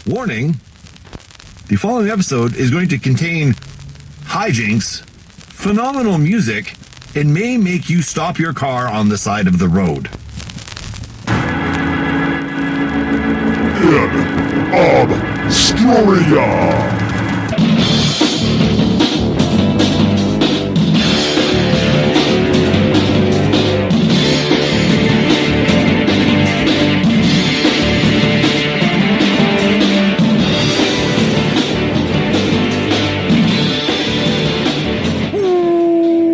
Warning, the following episode is going to contain hijinks, phenomenal music, and may make you stop your car on the side of the road. InObscuria.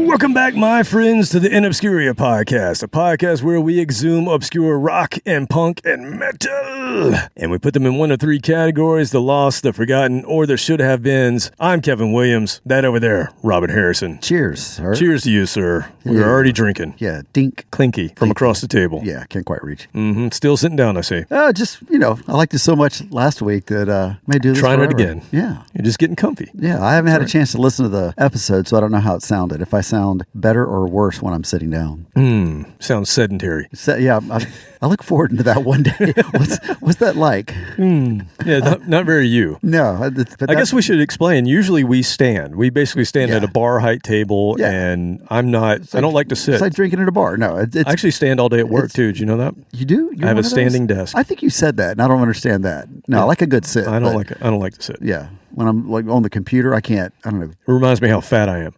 Welcome back, my friends, to the InObscuria podcast, a podcast where we exhume obscure rock and punk and metal, and we put them in one of three categories: the lost, the forgotten, or the should have beens. I'm Kevin Williams. That over there, Robin Harrison. Cheers, sir. Cheers to you, sir. We were already drinking. Yeah, dink. Clinky from across the table. Yeah, can't quite reach. Mm-hmm. Still sitting down, I see. Just, I liked it so much last week that may do this Trying forever. it again. Yeah. You're just getting comfy. Yeah, I haven't had a chance to listen to the episode, so I don't know how it sounded. If I sound better or worse when I'm sitting down. Sounds sedentary. I look forward to that one day. What's that like? Yeah, not very you. No. I guess we should explain. Usually we stand. We basically stand at a bar height table, and I don't like to sit. It's like drinking at a bar. No, I actually stand all day at work, too. Did you know that? You do? I have a standing desk. I think you said that, and I don't understand that. No, I like a good sit. I don't like to sit. Yeah. When I'm like on the computer, I don't know. It reminds me how fat I am.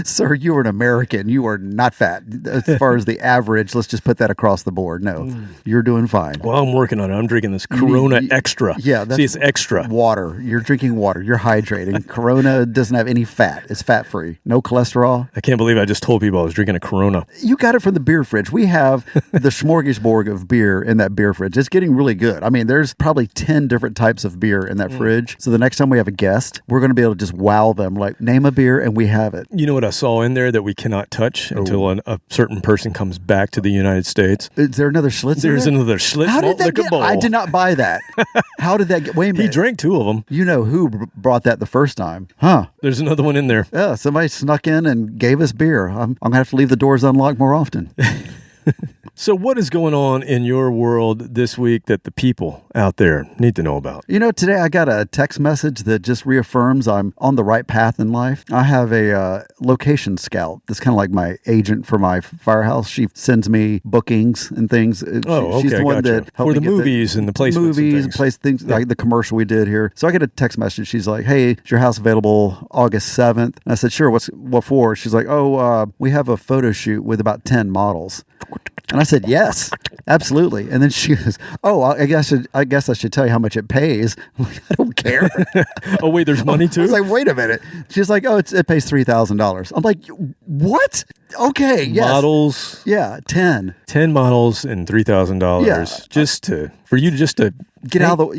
Sir, you are an American. You are not fat. As far as the average, let's just put that across the board. No, you're doing fine. Well, I'm working on it. I'm drinking this Corona Extra. Yeah. See, it's extra. Water. You're drinking water. You're hydrating. Corona doesn't have any fat. It's fat-free. No cholesterol. I can't believe I just told people I was drinking a Corona. You got it from the beer fridge. We have the smorgasbord of beer in that beer fridge. It's getting really good. I mean, there's probably 10 different types of beer in that fridge. So the next time we have a guest, we're going to be able to just wow them. Like, name a beer and we have it. You know what I saw in there that we cannot touch until a certain person comes back to the United States? Is there another Schlitz? There's another Schlitz. How did that get? Bowl. I did not buy that. How did that get? Wait a minute. He drank two of them. You know who brought that the first time? Huh? There's another one in there. Yeah, somebody snuck in and gave us beer. I'm going to have to leave the doors unlocked more often. So what is going on in your world this week that the people out there need to know about? Today I got a text message that just reaffirms I'm on the right path in life. I have a location scout that's kind of like my agent for my firehouse. She sends me bookings and things. She's the one that helped for me the get movies and the placements movies, and things like the commercial we did here. So I get a text message. She's like, "Hey, is your house available August 7th?" And I said, "Sure. What for?" She's like, we have a photo shoot with about 10 models." And I said, "Yes, absolutely." And then she goes, I guess I should tell you how much it pays. I'm like, I don't care. Oh, wait, there's money too? I was like, wait a minute. She's like, it pays $3,000. I'm like, what? Okay, yes. Models. Yeah, 10. 10 models and $3,000. Yeah. For you to get out of the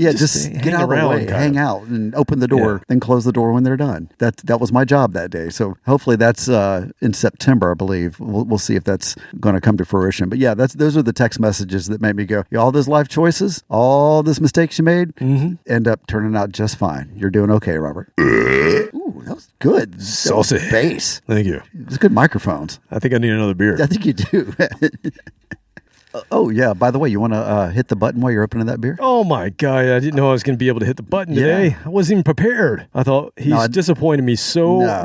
get out of the way, hang out and open the door, then close the door when they're done. That was my job that day. So hopefully that's in September, I believe. We'll see if that's going to come to fruition. But yeah, those are the text messages that made me go, all those life choices, all those mistakes you made, end up turning out just fine. You're doing okay, Robert. Ooh, that was good. Saucy bass. Thank you. It's good microphones. I think I need another beer. I think you do. Oh, yeah. By the way, you want to hit the button while you're opening that beer? Oh, my God. I didn't know I was going to be able to hit the button today. I wasn't even prepared. I thought he's disappointed me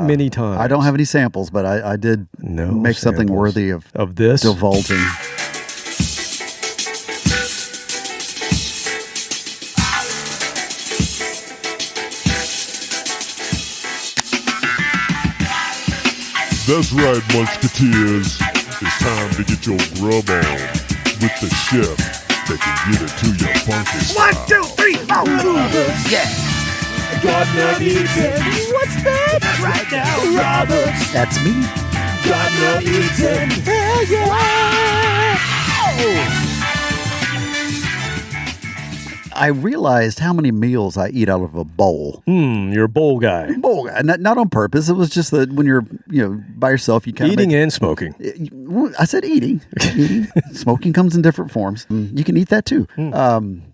many times. I don't have any samples, but I did make something worthy of this divulging. That's right, Munchketeers. It's time to get your grub on with the chef that can get it to your funky style. 1, 2, 3, 4. Yeah. God not eating. What's that? Right now, Robert. That's me. God not eating. Hell yeah. I realized how many meals I eat out of a bowl. You're a bowl guy. Bowl guy. Not on purpose. It was just that when you're, by yourself, you kind of eating and smoking. I said eating. Smoking comes in different forms. You can eat that too.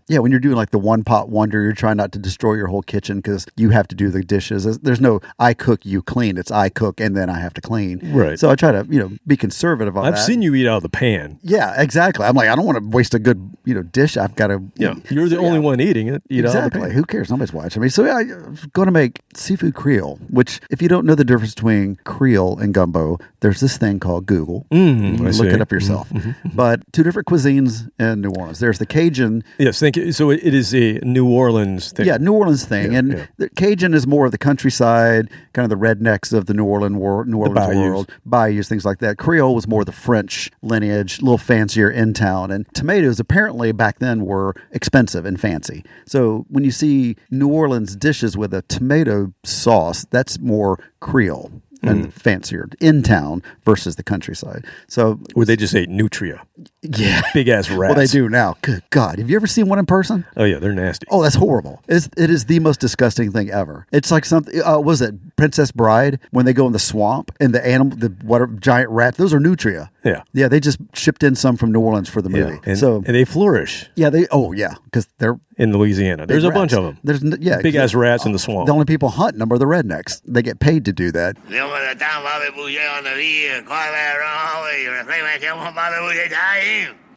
Yeah, when you're doing like the one pot wonder, you're trying not to destroy your whole kitchen because you have to do the dishes. There's no I cook, you clean. It's I cook and then I have to clean. Right. So I try to, be conservative on that. I've seen you eat out of the pan. Yeah, exactly. I'm like, I don't want to waste a good, dish. I've got to. Yeah, you're the only one eating it. Eat exactly. out of the pan. Who cares? Nobody's watching me. So yeah, I'm going to make seafood Creole, which if you don't know the difference between Creole and gumbo, there's this thing called Google. You can look it up yourself. But two different cuisines in New Orleans. There's the Cajun. Yes, thank you. So it is a New Orleans thing. Yeah, New Orleans thing. The Cajun is more of the countryside, kind of the rednecks of the New Orleans world. Bayous, things like that. Creole was more the French lineage, a little fancier in town. And tomatoes apparently back then were expensive and fancy. So when you see New Orleans dishes with a tomato sauce, that's more Creole and fancier in town versus the countryside. So where they just ate nutria. Yeah. Big ass rats. Well, they do now. Good God. Have you ever seen one in person? Oh, yeah. They're nasty. Oh, that's horrible. It is the most disgusting thing ever. It's like something, was it Princess Bride when they go in the swamp and the giant rat, those are nutria. Yeah. Yeah, they just shipped in some from New Orleans for the movie. And they flourish. Yeah, because they're in Louisiana. There's a bunch of them. There's big ass rats in the swamp. The only people hunting them are the rednecks. They get paid to do that.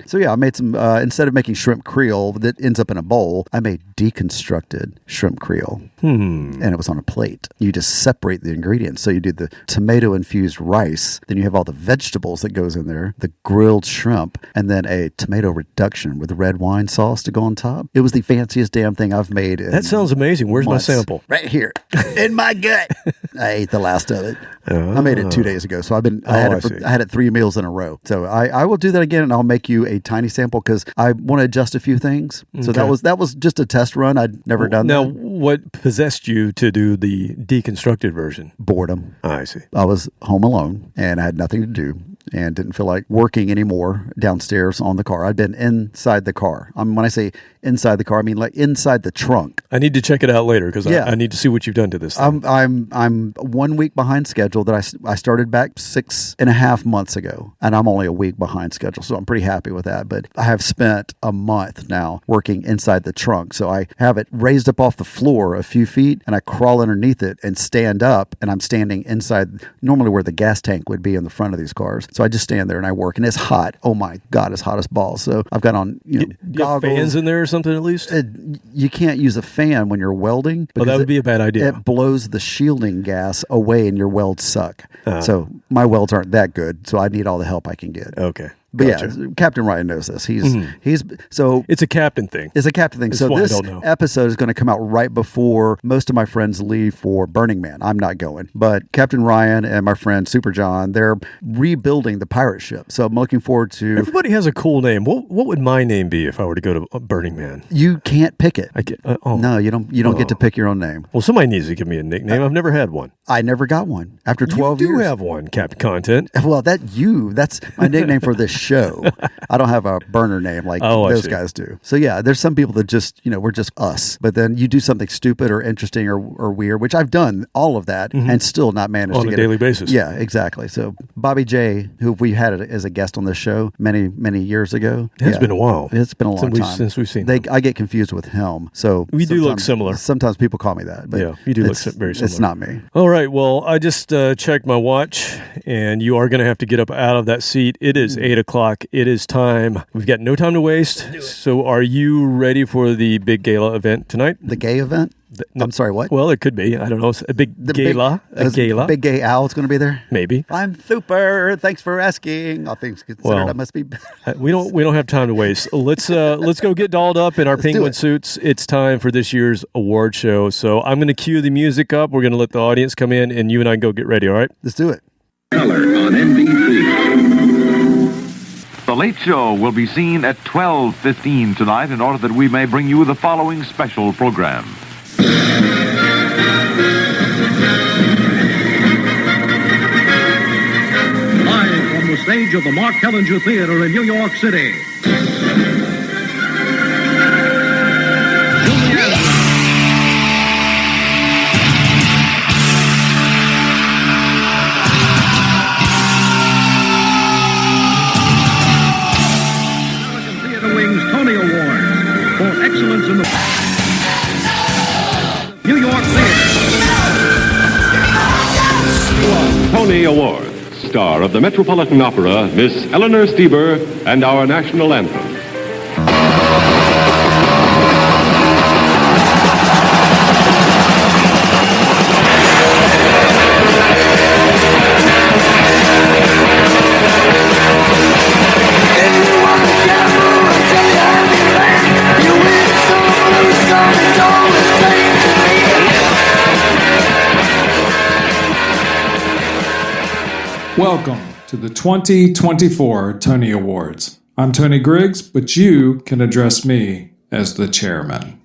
So yeah, I made some, instead of making shrimp Creole that ends up in a bowl, I made deconstructed shrimp Creole. And it was on a plate. You just separate the ingredients. So you do the tomato-infused rice, then you have all the vegetables that goes in there, the grilled shrimp, and then a tomato reduction with red wine sauce to go on top. It was the fanciest damn thing I've made. That sounds amazing. Where's months. my sample? Right here. In my gut. I ate the last of it. I made it 2 days ago. So I had it 3 meals in a row. So I will do that again, and I'll make you a tiny sample because I want to adjust a few things. So that was just a test run. I'd never done that. Now, what possessed you to do the deconstructed version? Boredom. I see. I was home alone and I had nothing to do and didn't feel like working anymore downstairs on the car. I'd been inside the car. When I say inside the car, I mean like inside the trunk. I need to check it out later because I need to see what you've done to this thing. I'm 1 week behind schedule. That I started back 6.5 months ago, and I'm only a week behind schedule, so I'm pretty happy with that. But I have spent a month now working inside the trunk, so I have it raised up off the floor a few feet, and I crawl underneath it and stand up, and I'm standing inside normally where the gas tank would be in the front of these cars. So I just stand there and I work, and it's hot. Oh my God, it's hot as balls. So I've got on goggles. Fans in there or something at least? You can't use a fan when you're welding. Well, that would be a bad idea. It blows the shielding gas away and your welds suck. So my welds aren't that good, so I need all the help I can get. Okay. But gotcha. yeah, Captain Ryan knows this. He's so it's a captain thing. It's a captain thing. So this episode is going to come out right before most of my friends leave for Burning Man. I'm not going, but Captain Ryan and my friend Super John, they're rebuilding the pirate ship. So I'm looking forward to. Everybody has a cool name. What would my name be if I were to go to Burning Man? You can't pick it. I get. No, you don't. You don't get to pick your own name. Well, somebody needs to give me a nickname. I've never had one. I never got one after 12 years. You do have one, Captain Content. Well, that's my nickname for this show. I don't have a burner name like those guys do. So yeah, there's some people that just, we're just us. But then you do something stupid or interesting or weird, which I've done all of that and still not managed to get on a daily basis. Yeah, exactly. So Bobby J, who we had as a guest on this show many years ago. It's been a while. It's been a long time since we've seen him. I get confused with him. So we do look similar. Sometimes people call me that. But yeah, you do look very similar. It's not me. All right. Well, I just checked my watch, and you are going to have to get up out of that seat. It is 8 o'clock. It is time. We've got no time to waste. So are you ready for the big gala event tonight? The gay event? I'm sorry, what? Well, it could be. I don't know. A big gala. A gala. Big gay owl's going to be there? Maybe. I'm super. Thanks for asking. All things considered, I must be. we don't have time to waste. Let's go get dolled up in our penguin suits. It's time for this year's award show. So I'm going to cue the music up. We're going to let the audience come in, and you and I go get ready. All right? Let's do it. Color on NBC. The Late Show will be seen at 12:15 tonight in order that we may bring you the following special program. Live from the stage of the Mark Hellinger Theater in New York City. evening's Tony Awards for excellence in the New York Theater. Tony Award, star of the Metropolitan Opera, Miss Eleanor Stieber, and our national anthem. Welcome to the 2024 Tony Awards. I'm Tony Griggs, but you can address me as the chairman.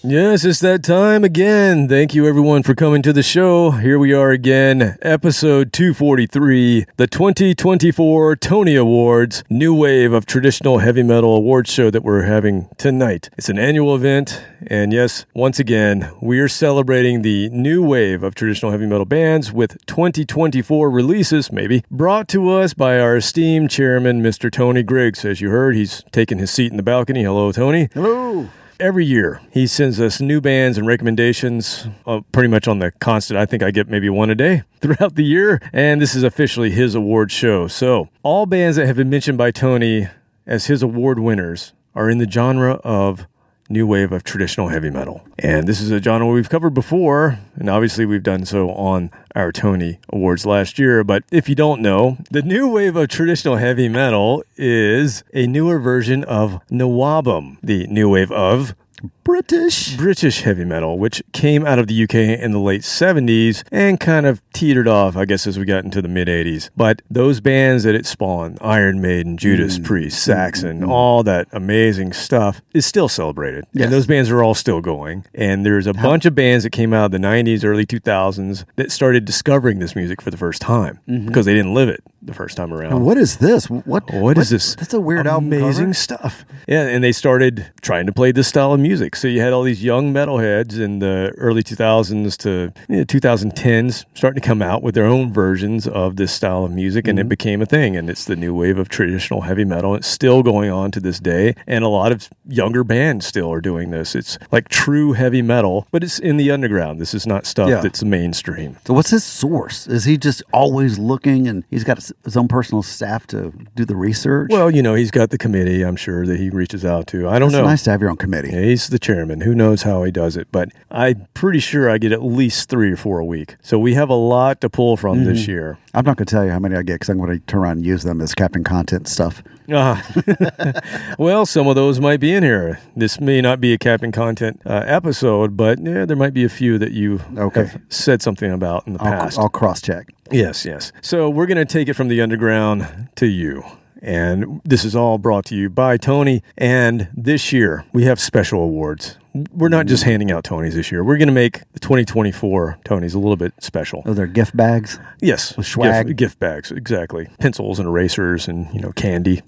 Yes, it's that time again. Thank you, everyone, for coming to the show. Here we are again, episode 243, the 2024 Tony Awards, new wave of traditional heavy metal awards show that we're having tonight. It's an annual event, and yes, once again, we are celebrating the new wave of traditional heavy metal bands with 2024 releases, maybe, brought to us by our esteemed chairman, Mr. Tony Griggs. As you heard, he's taken his seat in the balcony. Hello, Tony. Hello. Every year, he sends us new bands and recommendations, pretty much on the constant. I think I get maybe one a day throughout the year, and this is officially his award show. So all bands that have been mentioned by Tony as his award winners are in the genre of new wave of traditional heavy metal. And this is a genre we've covered before, and obviously we've done so on our Tony Awards last year. But if you don't know, the new wave of traditional heavy metal is a newer version of Nawabum, the new wave of British heavy metal, which came out of the UK in the late 70s and kind of teetered off, I guess, as we got into the mid-80s. But those bands that it spawned, Iron Maiden, Judas Priest, Saxon, all that amazing stuff is still celebrated. Yes. And those bands are all still going. And there's a bunch of bands that came out of the 90s, early 2000s that started discovering this music for the first time because they didn't live it the first time around. Now, what is this? What is this? That's a weird album cover. Amazing stuff. Yeah, and they started trying to play this style of music. So you had all these young metalheads in the early 2000s to 2010s starting to come out with their own versions of this style of music, and it became a thing. And it's the new wave of traditional heavy metal. It's still going on to this day, and a lot of younger bands still are doing this. It's like true heavy metal, but it's in the underground. This is not stuff that's mainstream. So what's his source? Is he just always looking, and he's got his own personal staff to do the research? Well, he's got the committee, I'm sure, that he reaches out to. I don't know. It's nice to have your own committee. Yeah, he's the chairman. Who knows how he does it? But I'm pretty sure I get at least 3 or 4 a week. So we have a lot to pull from this year. I'm not going to tell you how many I get because I'm going to turn around and use them as Captain Content stuff. Well, some of those might be in here. This may not be a Captain Content episode, but there might be a few that you have said something about in the past. I'll cross-check. Yes. So we're going to take it from the underground to you. And this is all brought to you by Tony. And this year, we have special awards. We're not just handing out Tonys this year. We're going to make the 2024 Tonys a little bit special. Oh, they're gift bags? Yes. With swag? Gift bags, exactly. Pencils and erasers and, candy.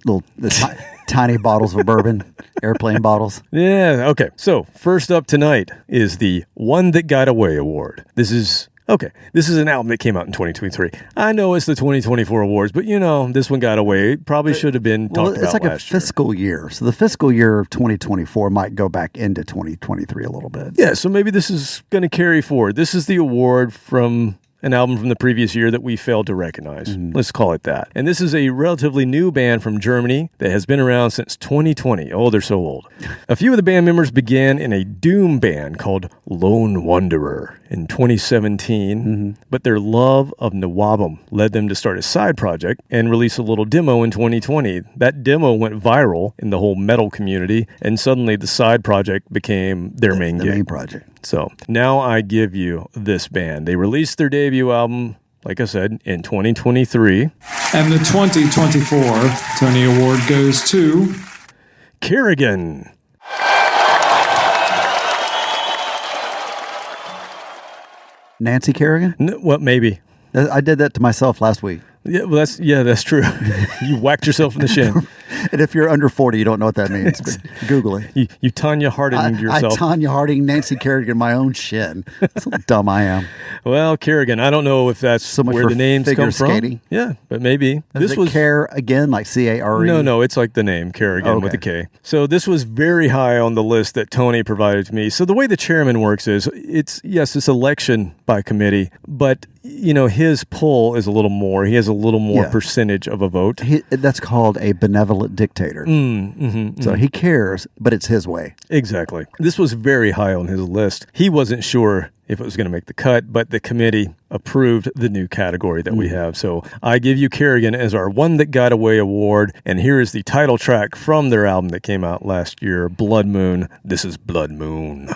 Tiny bottles of bourbon, airplane bottles. Yeah, okay. So, first up tonight is the One That Got Away Award. This is an album that came out in 2023. I know it's the 2024 awards, but this one got away. It probably should have been talked about last year. It's like a fiscal year. So the fiscal year of 2024 might go back into 2023 a little bit. Yeah, so maybe this is going to carry forward. This is the award from an album from the previous year that we failed to recognize. Let's call it that. And this is a relatively new band from Germany that has been around since 2020. Oh, they're so old. A few of the band members began in a doom band called Lone Wanderer in 2017, but their love of Nawabum led them to start a side project and release a little demo in 2020. That demo went viral in the whole metal community, and suddenly the side project became their main gig. Main project. So now I give you this band. They released their debut album, like I said, in 2023. And the 2024 Tony Award goes to Kerrigan. Nancy Kerrigan? Well, maybe. I did that to myself last week. Yeah, well, that's true. You whacked yourself in the shin. And if you're under 40, you don't know what that means. But Google it. You Tanya Harding yourself. I Tanya Harding, Nancy Kerrigan, my own shin. That's how dumb I am. Well, Kerrigan, I don't know if that's so much where for the names figure come skating. from. Yeah, but maybe. This was Care again, like C-A-R-E? No, it's like the name, Kerrigan with a K. So this was very high on the list that Tony provided to me. So the way the chairman works is, it's election by committee, but his pull is a little more. He has a little more percentage of a vote. That's called a benevolent dictator. So he cares, but it's his way. Exactly. This was very high on his list. He wasn't sure if it was going to make the cut, but the committee approved the new category that we have. So I give you Kerrigan as our One That Got Away award. And here is the title track from their album that came out last year, Blood Moon. This is Blood Moon.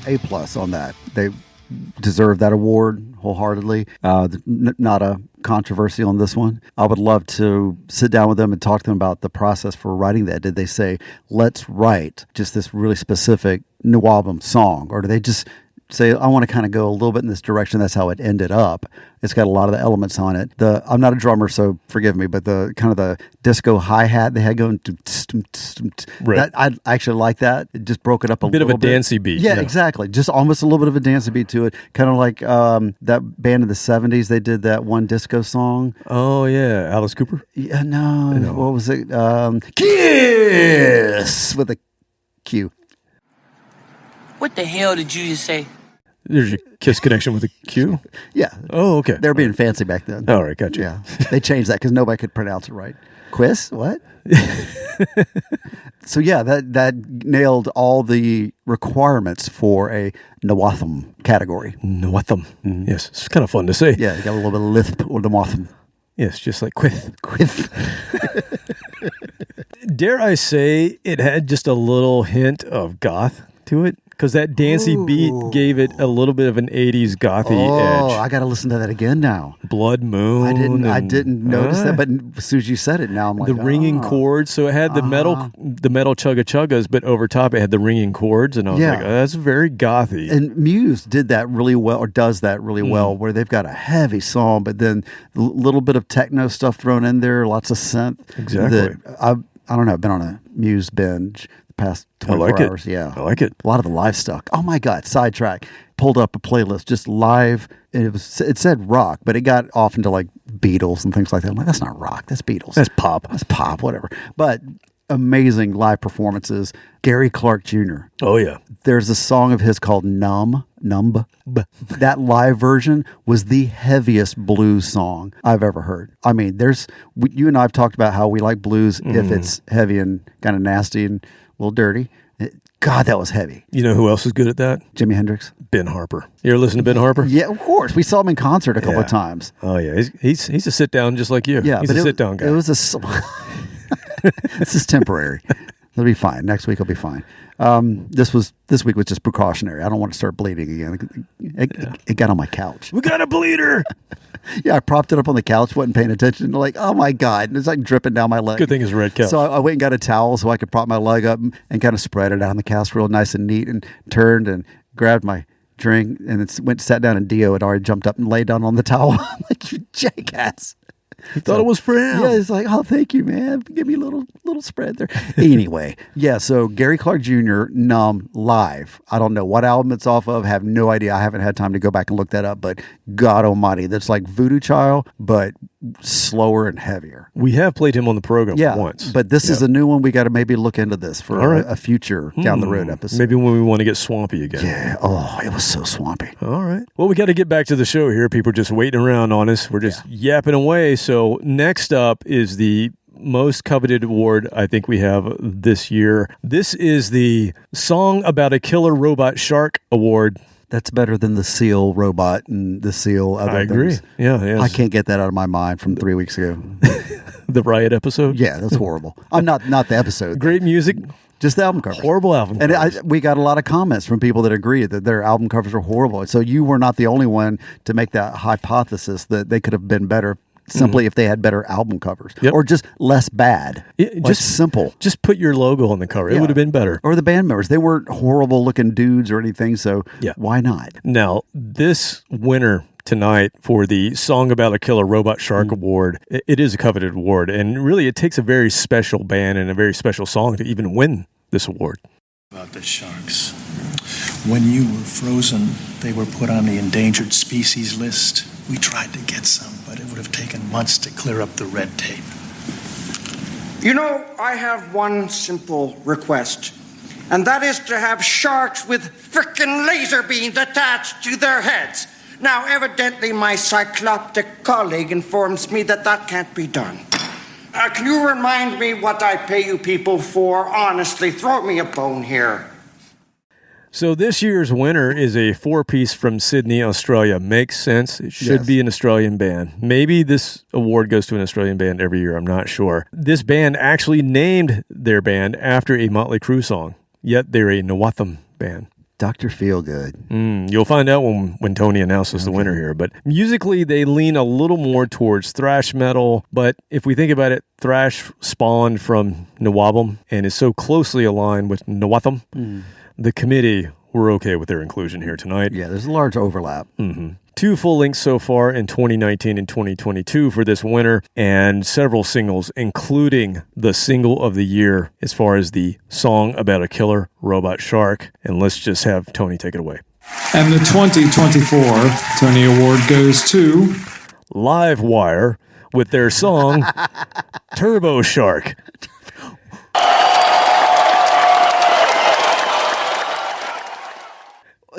A+ on that. They deserve that award wholeheartedly. Not a controversy on this one. I would love to sit down with them and talk to them about the process for writing that. Did they say, let's write just this really specific new album song? Or do they just say, I want to kind of go a little bit in this direction? That's how it ended up. It's got a lot of the elements on it. I'm not a drummer, so forgive me, but the kind of the disco hi-hat they had going, that, I actually like that. It just broke it up a bit little of a dancey beat. Yeah, exactly. Just almost a little bit of a dancey beat to it. Kind of like that band in the 70s. They did that one disco song. Oh, yeah. Alice Cooper? Yeah, no. What was it? Kiss with a Q. What the hell did you just say? There's your Kiss connection with a Q? Yeah. Oh, okay. They were being fancy back then. All right, gotcha. Yeah. They changed that because nobody could pronounce it right. Quiz? What? So yeah, that nailed all the requirements for a Nawatham category. Nawatham. Mm-hmm. Yes, it's kind of fun to say. Yeah, you got a little bit of lisp or Nawatham. Yes, just like Quith. Quith. Dare I say it had just a little hint of goth to it? Because that dancey beat gave it a little bit of an 80s gothy edge. Oh, I got to listen to that again now. Blood Moon. I didn't notice that, but as soon as you said it now, I'm like, the ringing chords. So it had the metal chugga chuggas, but over top it had the ringing chords, and I was like, oh, that's very gothy. And Muse did that really well, or does that really well, where they've got a heavy song, but then a little bit of techno stuff thrown in there, lots of synth. Exactly. I don't know. I've been on a Muse binge past 24 hours. Yeah. I like it. A lot of the live stuff. Oh my God. Sidetrack. Pulled up a playlist just live. It said rock, but it got off into like Beatles and things like that. I'm like, that's not rock. That's Beatles. That's pop. That's pop, whatever. But amazing live performances. Gary Clark Jr. Oh, yeah. There's a song of his called Numb. That live version was the heaviest blues song I've ever heard. I mean, you and I have talked about how we like blues if it's heavy and kind of nasty and a little dirty. God, that was heavy. You know who else is good at that? Jimi Hendrix. Ben Harper. You ever listen to Ben Harper? Yeah, of course. We saw him in concert a couple of times. Oh, yeah. He's a sit-down just like you. Yeah, he's a sit-down guy. It was this is temporary. It'll be fine. Next week will be fine. This week was just precautionary. I don't want to start bleeding again. It got on my couch. We got a bleeder. Yeah, I propped it up on the couch, wasn't paying attention. Like, oh my God. And it's like dripping down my leg. Good thing it's a red couch. So I went and got a towel so I could prop my leg up and kind of spread it out on the couch real nice and neat, and turned and grabbed my drink and sat down, and Dio had already jumped up and laid down on the towel. I'm like, you jackass. He thought it was for him. Yeah, it's like, oh, thank you, man. Give me a little spread there. Anyway, yeah, so Gary Clark Jr., Numb, live. I don't know what album it's off of. Have no idea. I haven't had time to go back and look that up, but God almighty, that's like Voodoo Child, but slower and heavier. We have played him on the program once. But this is a new one. We got to maybe look into this for a future down the road episode. Maybe when we want to get swampy again. Yeah. Oh, it was so swampy. All right. Well, we got to get back to the show here. People are just waiting around on us. We're just yapping away. So next up is the most coveted award I think we have this year. This is the Song About a Killer Robot Shark Award. That's better than the seal robot and the seal other I agree. things. Yeah. I can't get that out of my mind from 3 weeks ago. The Riot episode? Yeah, that's horrible. I'm not the episode. Great music. Just the album covers. Horrible album covers. And we got a lot of comments from people that agree that their album covers are horrible. So you were not the only one to make that hypothesis that they could have been better simply if they had better album covers. Yep. Or just less bad. Just simple. Just put your logo on the cover. It would have been better. Or the band members. They weren't horrible looking dudes or anything, so why not? Now, this winner tonight for the Song About a Killer Robot Shark Award, it is a coveted award, and really it takes a very special band and a very special song to even win this award. About the sharks. When you were frozen, they were put on the endangered species list. We tried to get some, but it would have taken months to clear up the red tape. You know, I have one simple request, and that is to have sharks with frickin' laser beams attached to their heads. Now, evidently, my cycloptic colleague informs me that can't be done. Can you remind me what I pay you people for? Honestly, throw me a bone here. So this year's winner is a 4-piece from Sydney, Australia. Makes sense. It should be an Australian band. Maybe this award goes to an Australian band every year. I'm not sure. This band actually named their band after a Motley Crue song, yet they're a Nawatham band. Dr. Feelgood. You'll find out when Tony announces the winner here. But musically, they lean a little more towards thrash metal. But if we think about it, thrash spawned from Nawabum and is so closely aligned with Nawatham. The committee were okay with their inclusion here tonight. Yeah, there's a large overlap. 2 full lengths so far in 2019 and 2022 for this winter, and several singles, including the single of the year as far as the song about a killer robot shark. And let's just have Tony take it away. And the 2024 Tony Award goes to Livewire with their song Turbo Shark.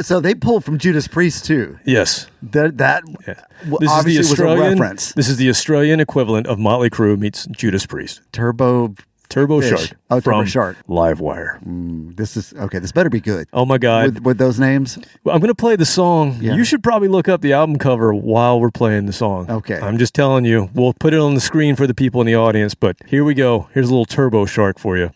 So they pulled from Judas Priest too. Yes. This Obviously is the Australian reference. This is the Australian equivalent of Motley Crue meets Judas Priest. Turbo Shark. Oh, from Turbo Shark. Livewire. This is okay. This better be good. Oh my God. With those names. Well, I'm going to play the song. Yeah. You should probably look up the album cover while we're playing the song. Okay. I'm just telling you. We'll put it on the screen for the people in the audience, but here we go. Here's a little Turbo Shark for you.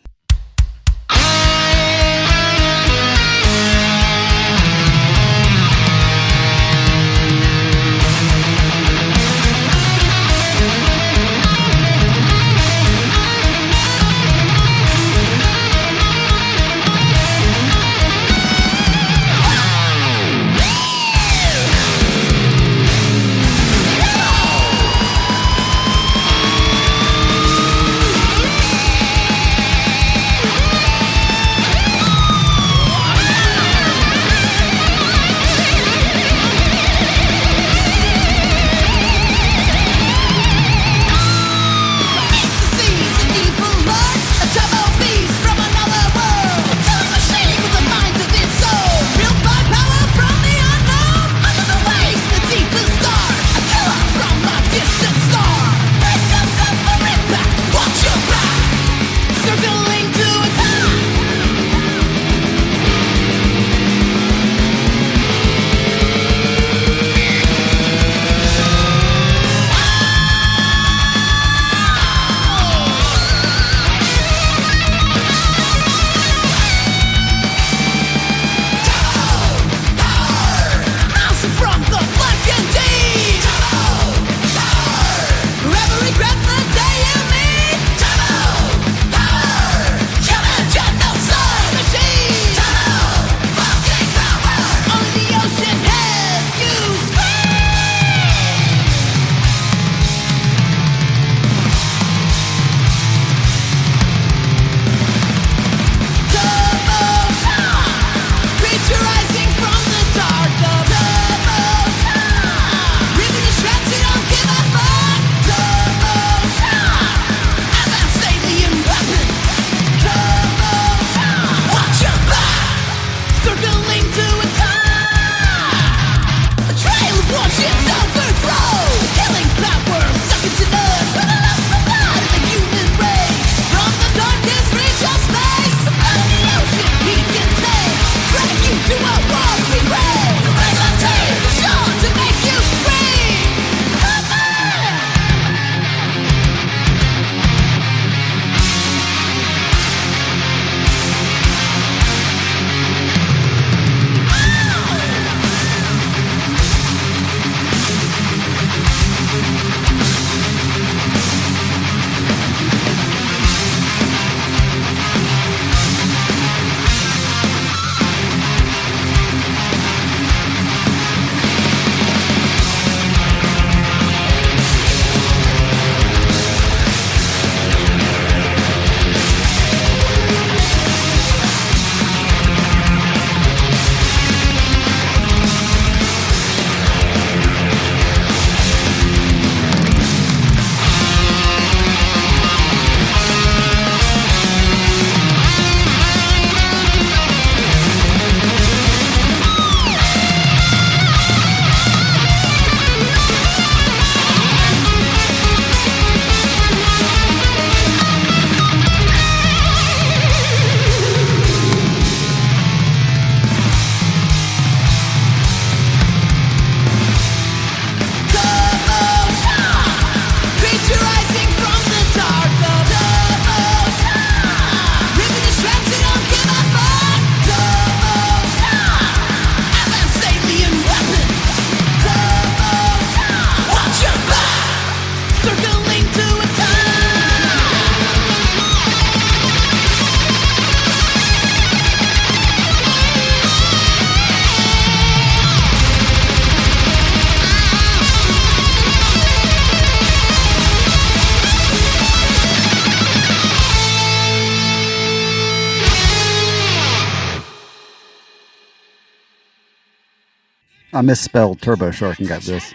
I misspelled Turbo Shark and got this.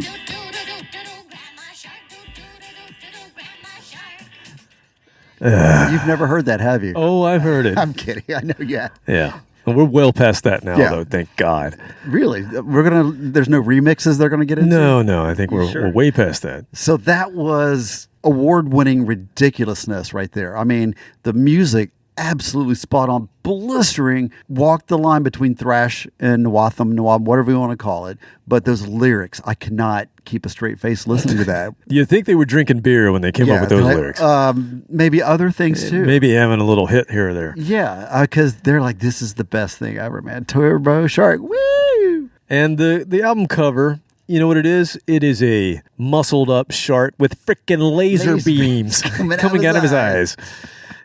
You've never heard that, have you? Oh, I've heard it. I'm kidding. I know you have. Yeah. And we're well past that now, though, thank God. Really? There's no remixes they're going to get into? No. I think we're way past that. So that was award-winning ridiculousness right there. I mean, the music, absolutely spot on, blistering, walked the line between thrash and Nawab, whatever you want to call it. But those lyrics, I could not keep a straight face listening to that. You'd think they were drinking beer when they came up with those lyrics. Maybe other things too. Maybe having a little hit here or there. Yeah, because they're like, this is the best thing ever, man. Turbo Shark, woo! And the album cover, you know what it is? It is a muscled up shark with frickin' laser beams coming out of his eyes.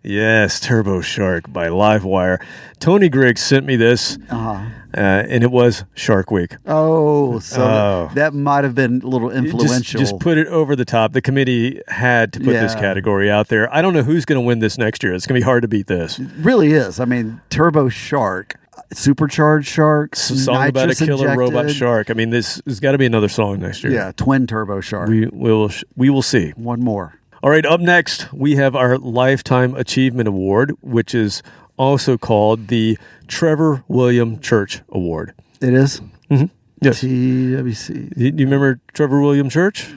Yes, Turbo Shark by Livewire. Tony Griggs sent me this, and it was Shark Week. Oh, so that might have been a little influential. Just put it over the top. The committee had to put this category out there. I don't know who's going to win this next year. It's going to be hard to beat this. It really is. I mean, Turbo Shark, Supercharged Sharks, song about a killer robot shark. I mean, there's got to be another song next year. Yeah, Twin Turbo Shark. We will see. One more. All right, up next, we have our Lifetime Achievement Award, which is also called the Trevor William Church Award. It is? Mm-hmm. Yes. TWC. Do you remember Trevor William Church?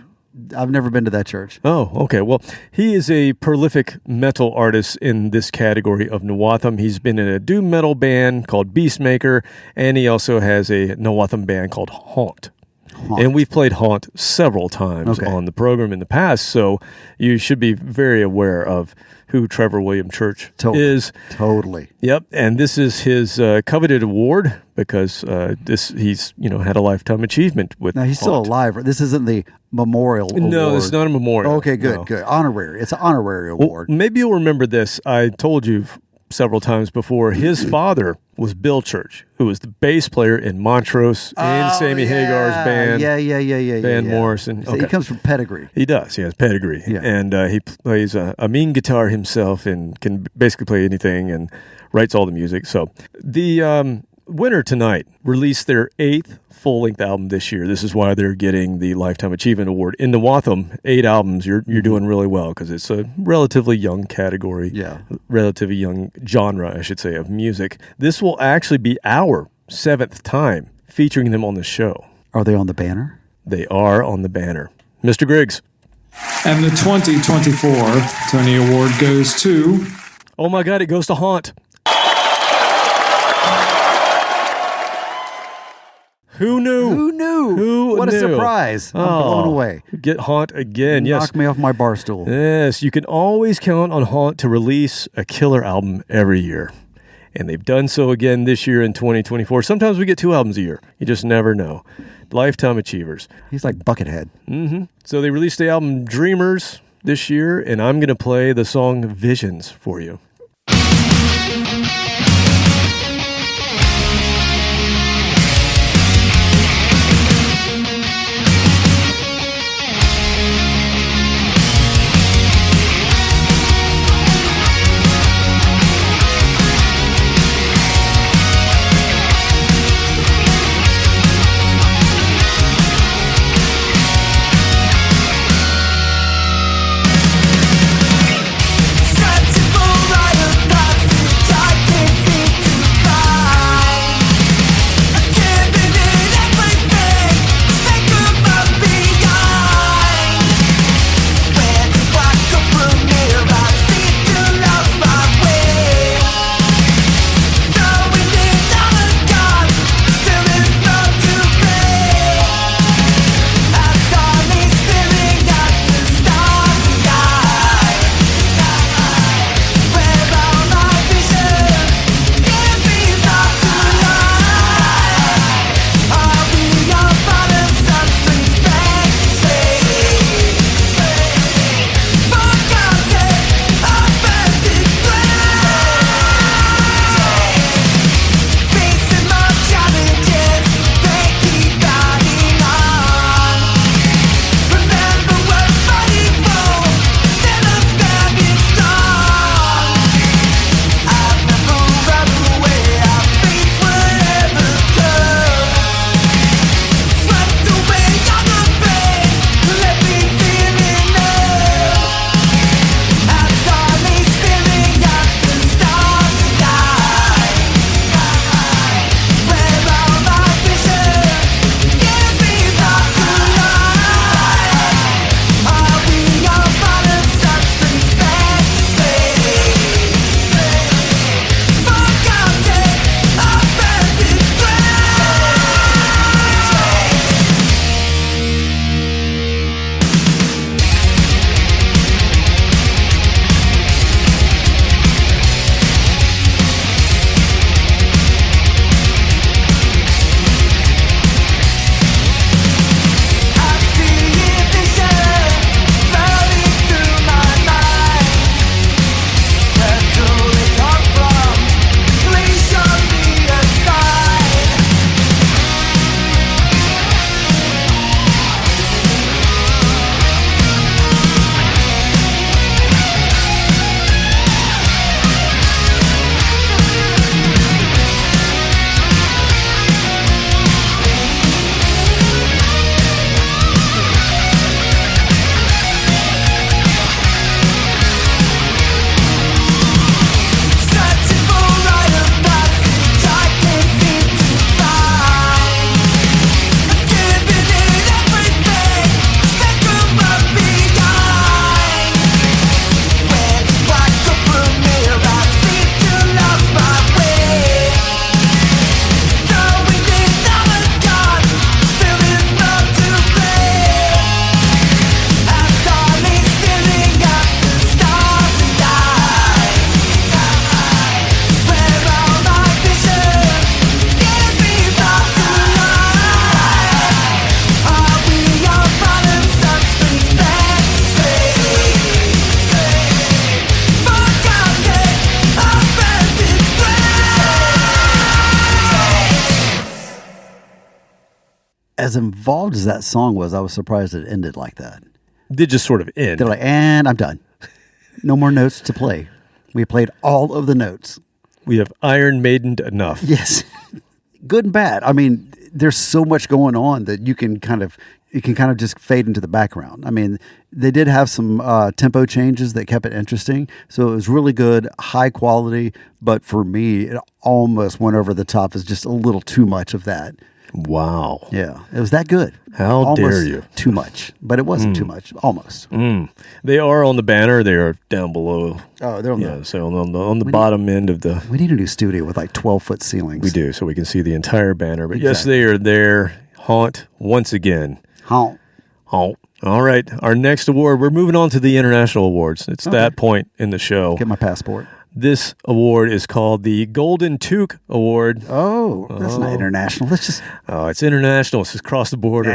I've never been to that church. Oh, okay. Well, he is a prolific metal artist in this category of Nawatham. He's been in a doom metal band called Beastmaker, and he also has a Nawatham band called Haunt. And we've played Haunt several times on the program in the past, so you should be very aware of who Trevor William Church is. Totally. Yep, and this is his coveted award because he's had a lifetime achievement with. Now he's still alive. This isn't the memorial award. No, it's not a memorial. Okay, good. Honorary. It's an honorary award. Well, maybe you'll remember this. I told you several times before. His father was Bill Church, who was the bass player in Montrose and Sammy Hagar's band. Van Morrison. So he comes from pedigree. He does. He has pedigree. Yeah. And he plays a mean guitar himself and can basically play anything and writes all the music. So the winner tonight released their 8th full-length album this year. This is why they're getting the Lifetime Achievement Award. In Nawatham, 8 albums, you're doing really well because it's a relatively young category, relatively young genre, I should say, of music. This will actually be our 7th time featuring them on the show. Are they on the banner? They are on the banner. Mr. Griggs. And the 2024 Tony Award goes to... Oh my God, it goes to Haunt. Who knew? What a surprise. I'm blown away. Get Haunt again. Knock me off my bar stool. Yes, you can always count on Haunt to release a killer album every year. And they've done so again this year in 2024. Sometimes we get 2 albums a year. You just never know. Lifetime achievers. He's like Buckethead. Mm-hmm. So they released the album Dreamers this year, and I'm going to play the song Visions for you. Such a full as involved as that song was, I was surprised it ended like that. Did just sort of end. They're like, and I'm done. No more notes to play. We played all of the notes. We have Iron Maidened enough. Yes. Good and bad. I mean, there's so much going on that it can kind of just fade into the background. I mean, they did have some tempo changes that kept it interesting. So it was really good, high quality. But for me, it almost went over the top as just a little too much of that. Wow. Yeah. It was that good. How almost dare you? Too much. But it wasn't too much. Almost. They are on the banner. They are down below. Oh, they're on the... So on the bottom end of the... We need a new studio with like 12-foot ceilings. We do, so we can see the entire banner. But yes, they are there. Haunt once again. Haunt. All right. Our next award, we're moving on to the international awards. It's that point in the show. Get my passport. This award is called the Golden Toque Award. Oh, that's not international. That's just... Oh, it's international. It's just across the border.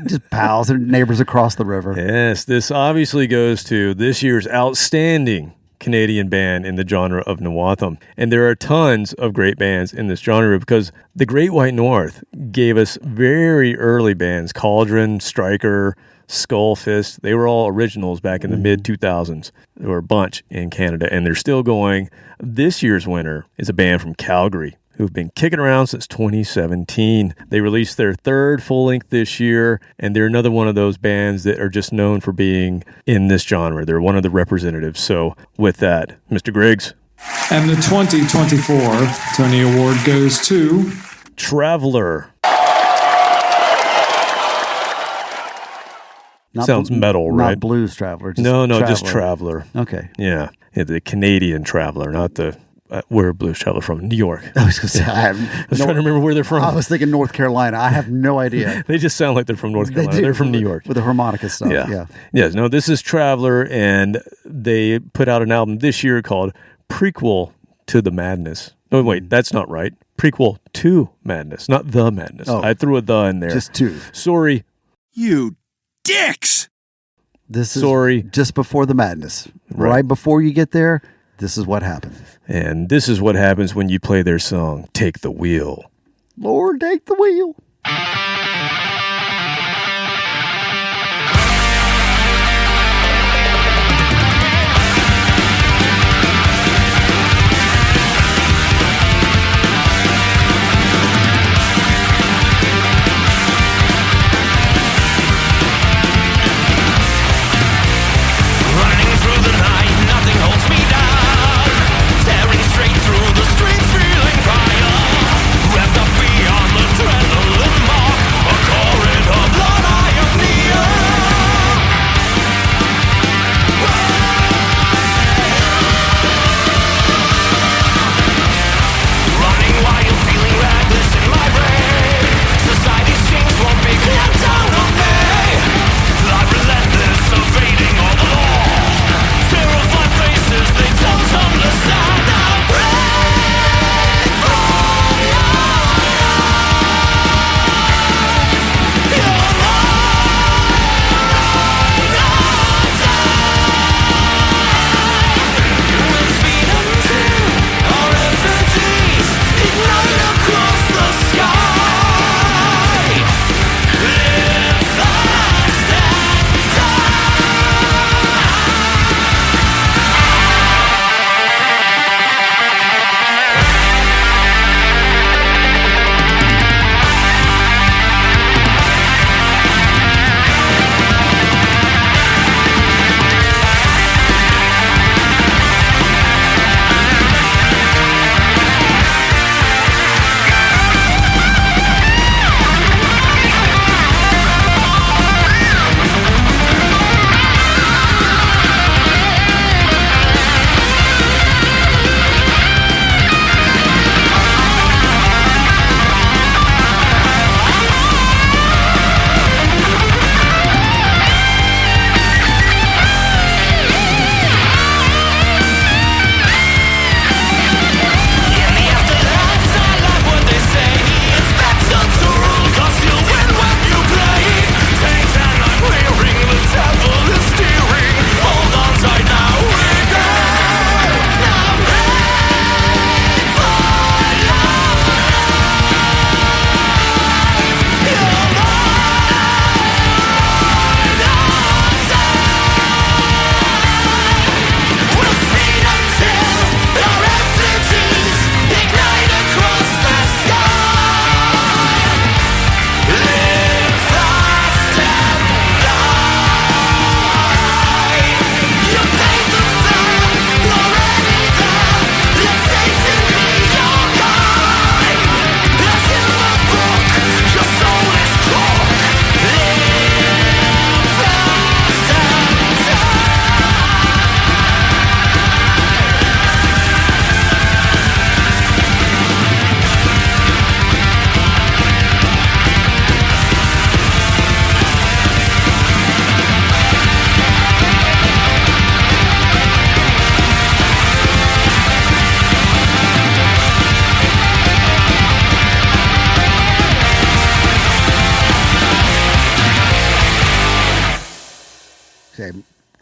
Just pals and neighbors across the river. Yes, this obviously goes to this year's outstanding Canadian band in the genre of Nawatham. And there are tons of great bands in this genre because the Great White North gave us very early bands, Cauldron, Striker, Skullfist. They were all originals back in the mid-2000s. There were a bunch in Canada, and they're still going. This year's winner is a band from Calgary who've been kicking around since 2017. They released their third full-length this year, and they're another one of those bands that are just known for being in this genre. They're one of the representatives. So with that, Mr. Griggs. And the 2024 Tony Award goes to... Traveler. Sounds metal, right? Not Blues Traveler. No, just Traveler. Okay. Yeah, the Canadian Traveler, not the... where are Blues Traveler from? New York. I was going to say, I was trying to remember where they're from. I was thinking North Carolina. I have no idea. They just sound like they're from North Carolina. They're from New York. With the harmonica stuff. Yeah. Yes, no, this is Traveler, and they put out an album this year called Prequel to the Madness. Oh, wait, that's not right. Prequel to Madness, not The Madness. Oh, I threw a the in there. Just two. Sorry. You dicks! This is just before the madness. Right before you get there, this is what happened. And this is what happens when you play their song, Take the Wheel. Lord, take the wheel. Straight through the streets, feeling fire, wrapped up beyond the adrenaline.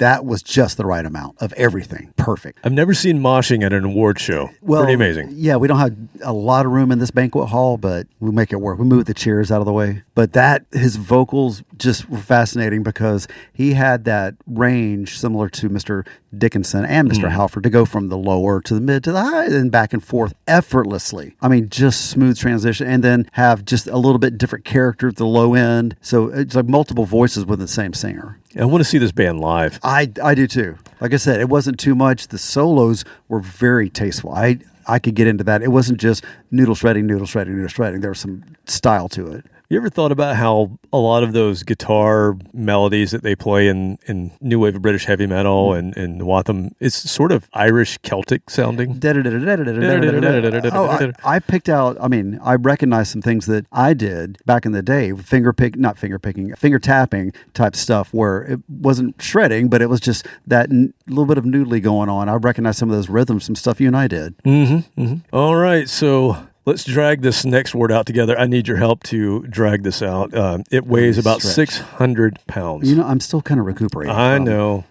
that was just the right amount of everything. Perfect. I've never seen moshing at an award show. Well, pretty amazing. Yeah, we don't have a lot of room in this banquet hall, but we make it work. We move the chairs out of the way. But his vocals just were fascinating because he had that range similar to Mr. Dickinson and Mr. Halford to go from the lower to the mid to the high and back and forth effortlessly. I mean, just smooth transition, and then have just a little bit different character at the low end. So it's like multiple voices with the same singer. I want to see this band live. I do too. Like I said, it wasn't too much. The solos were very tasteful. I could get into that. It wasn't just noodle shredding. There was some style to it. You ever thought about how a lot of those guitar melodies that they play in new wave of British heavy metal and Watham, it's sort of Irish Celtic sounding? I picked out, I recognized some things that I did back in the day, finger tapping type stuff where it wasn't shredding, but it was just that little bit of noodly going on. I recognized some of those rhythms, some stuff you and I did. All right, so let's drag this next word out together. I need your help to drag this out. It weighs about 600 pounds. I'm still kind of recuperating. I know.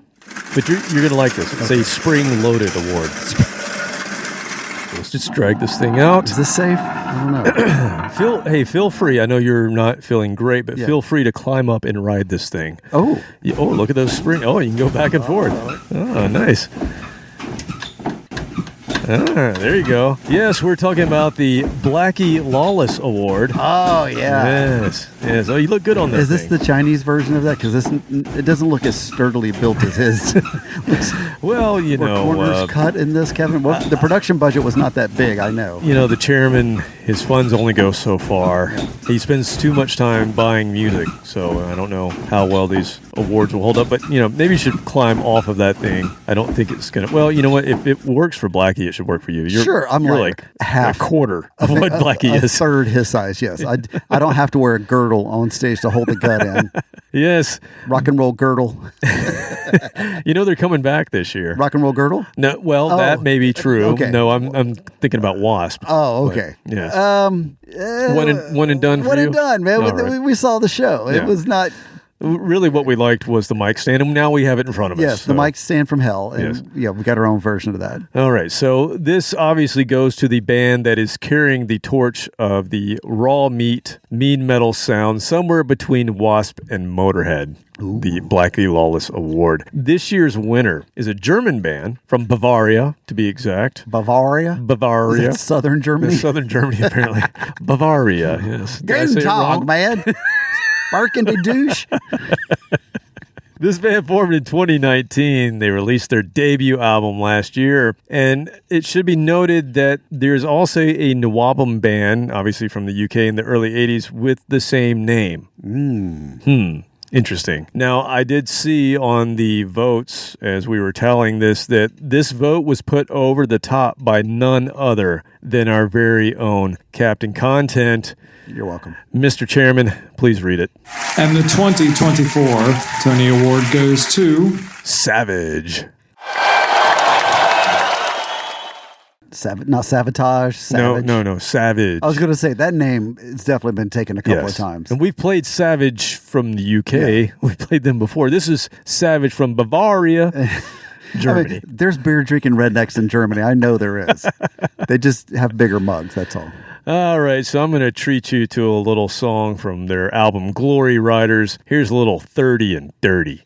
But you're going to like this. It's a spring-loaded award. Let's just drag this thing out. Is this safe? I don't know. Feel free. I know you're not feeling great, but feel free to climb up and ride this thing. Oh. Look at those spring. Oh, you can go back and forth. Oh, nice. There you go. Yes, we're talking about the Blackie Lawless Award. Oh, yeah. Yes. Oh, you look good on this. Is this the Chinese version of that? Because it doesn't look as sturdily built as his. Well, corners cut in this, Kevin. Well, the production budget was not that big, I know. The chairman, his funds only go so far. He spends too much time buying music, so I don't know how well these awards will hold up. But, maybe you should climb off of that thing. I don't think it's going to. Well, you know what? If it works for Blackie, it should work for you. I'm like half a quarter of what Blackie is. A third his size, yes. I don't have to wear a girdle on stage to hold the gut in. Yes. Rock and roll girdle. They're coming back this year. Rock and roll girdle? No, well, that may be true. Okay. No, I'm thinking about Wasp. Oh, okay. But, yes. One and done for you? One and done, man. Right. We saw the show. It was not... Really, what we liked was the mic stand, and now we have it in front of us. Yes, the mic stand from hell. And we got our own version of that. All right, so this obviously goes to the band that is carrying the torch of the raw meat, mean metal sound somewhere between Wasp and Motorhead. Ooh. The Blackie Lawless Award. This year's winner is a German band from Bavaria, to be exact. Bavaria? Bavaria. Is that Southern Germany? Southern Germany, apparently. Bavaria, yes. Game dog, man. Barking douche. This band formed in 2019. They released their debut album last year. And it should be noted that there's also a Nawabum band, obviously from the UK in the early 80s, with the same name. Interesting. Now, I did see on the votes, as we were tallying this, that this vote was put over the top by none other than our very own Captain Content. You're welcome. Mr. Chairman, please read it. And the 2024 Tony Award goes to... Savage. Not Sabotage? Savage? No, Savage. I was going to say, that name has definitely been taken a couple of times. And we've played Savage from the UK. Yeah. We played them before. This is Savage from Bavaria, Germany. There's beer drinking rednecks in Germany. I know there is. They just have bigger mugs, that's all. All right, so I'm going to treat you to a little song from their album Glory Riders. Here's a little 30 and Dirty.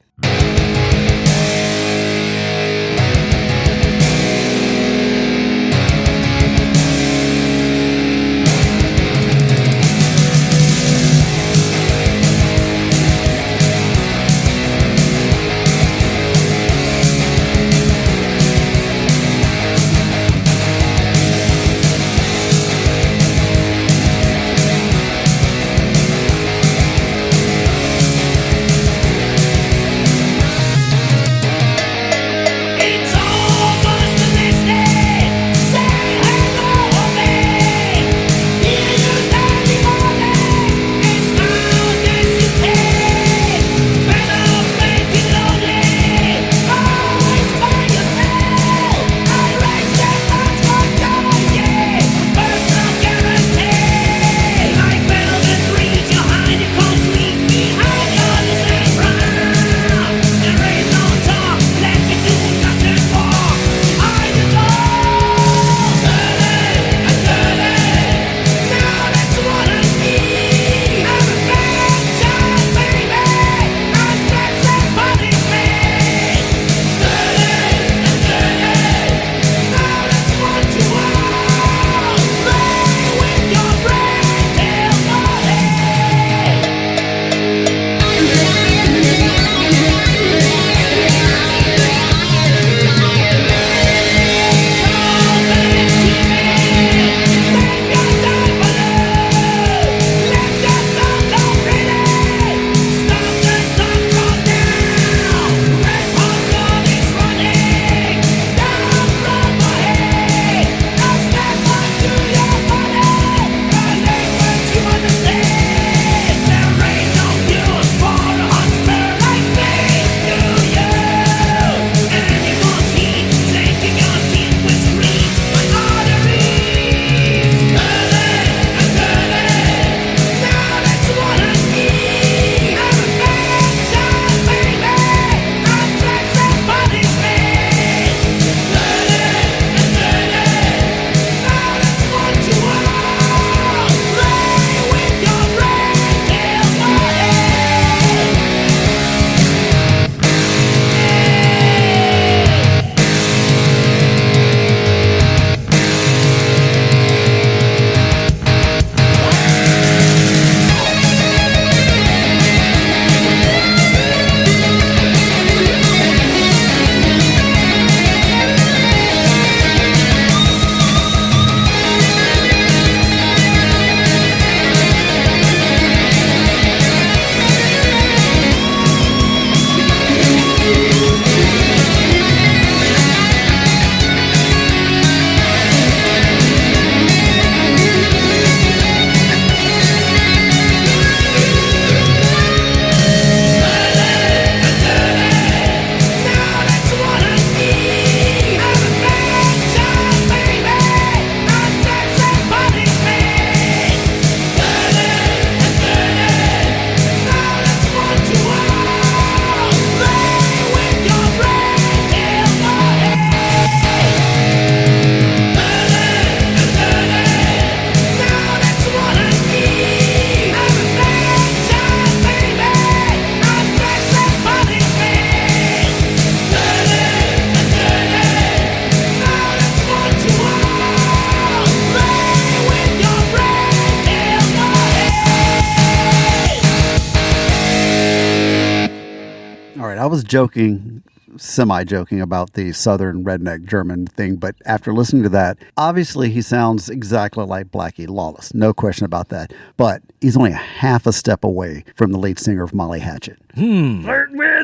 was joking, semi-joking about the Southern redneck German thing, but after listening to that, obviously he sounds exactly like Blackie Lawless. No question about that. But he's only a half a step away from the lead singer of Molly Hatchet.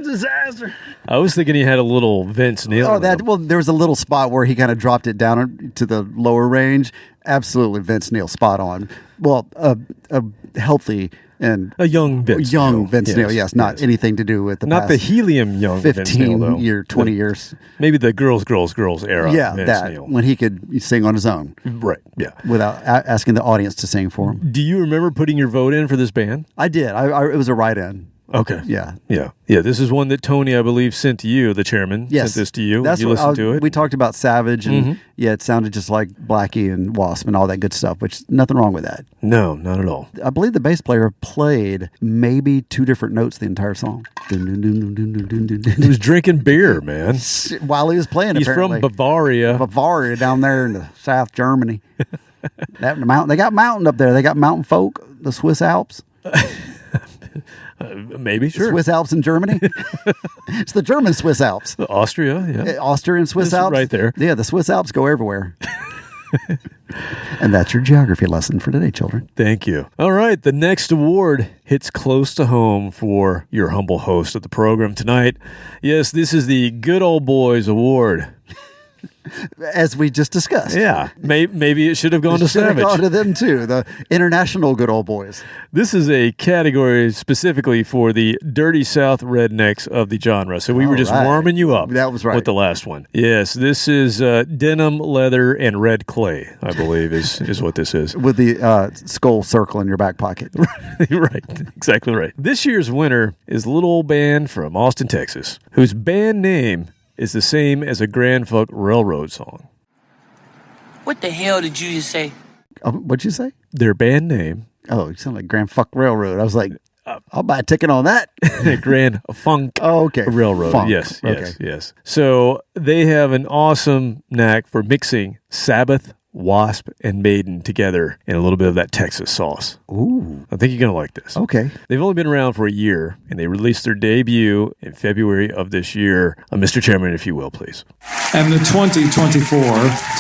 Disaster. I was thinking he had a little Vince Neil. Oh, there was a little spot where he kind of dropped it down to the lower range. Absolutely Vince Neil, spot on. Well, a healthy and a young Vince Neil, yes, not anything to do with the not past the helium young 20 years, maybe the girls era. Yeah, Vince that Neil. When he could sing on his own, right? Yeah, without asking the audience to sing for him. Do you remember putting your vote in for this band? I did. It was a write-in. Okay. Yeah. This is one that Tony, I believe, sent to you. The chairman sent this to you. That's you listened to it. We talked about Savage, and it sounded just like Blackie and Wasp and all that good stuff. Which nothing wrong with that. No, not at all. I believe the bass player played maybe 2 different notes the entire song. He was drinking beer, man, while he was playing. He's apparently. from Bavaria. Bavaria down there in the South Germany. That mountain, they got mountain up there. They got mountain folk, the Swiss Alps. Maybe, sure. The Swiss Alps in Germany. It's the German Swiss Alps. Austria, yeah. Austria and Swiss Alps. Right there. Yeah, the Swiss Alps go everywhere. And that's your geography lesson for today, children. Thank you. All right, the next award hits close to home for your humble host of the program tonight. Yes, this is the Good Old Boys Award. As we just discussed. Yeah. Maybe it should have gone to Savage. Should have gone to them too, the international good old boys. This is a category specifically for the dirty South rednecks of the genre. So we were just warming you up. That was right. With the last one. Yes, this is denim, leather, and red clay, I believe is what this is. With the skull circle in your back pocket. Right. Exactly right. This year's winner is a little old band from Austin, Texas, whose band name is the same as a Grand Funk Railroad song. What the hell did you just say? What'd you say? Their band name. Oh, you sound like Grand Funk Railroad. I was like, I'll buy a ticket on that. Grand Funk Railroad. Funk. Yes. So they have an awesome knack for mixing Sabbath, Wasp, and Maiden together in a little bit of that Texas sauce. Ooh. I think you're going to like this. Okay. They've only been around for a year, and they released their debut in February of this year. Mr. Chairman, if you will, please. And the 2024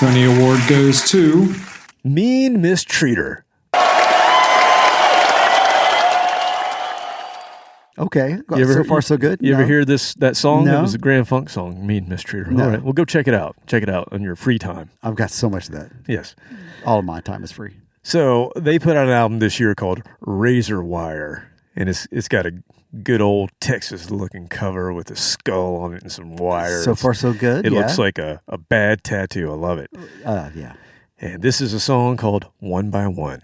Tony Award goes to Mean Mistreater. Okay. So far, so good. You ever hear that song? No. It was a Grand Funk song, Mean Mistreater. No. All right, well, go check it out. Check it out on your free time. I've got so much of that. Yes. All of my time is free. So they put out an album this year called Razor Wire, and it's got a good old Texas-looking cover with a skull on it and some wires. So far, so good. It looks like a bad tattoo. I love it. Yeah. And this is a song called One by One.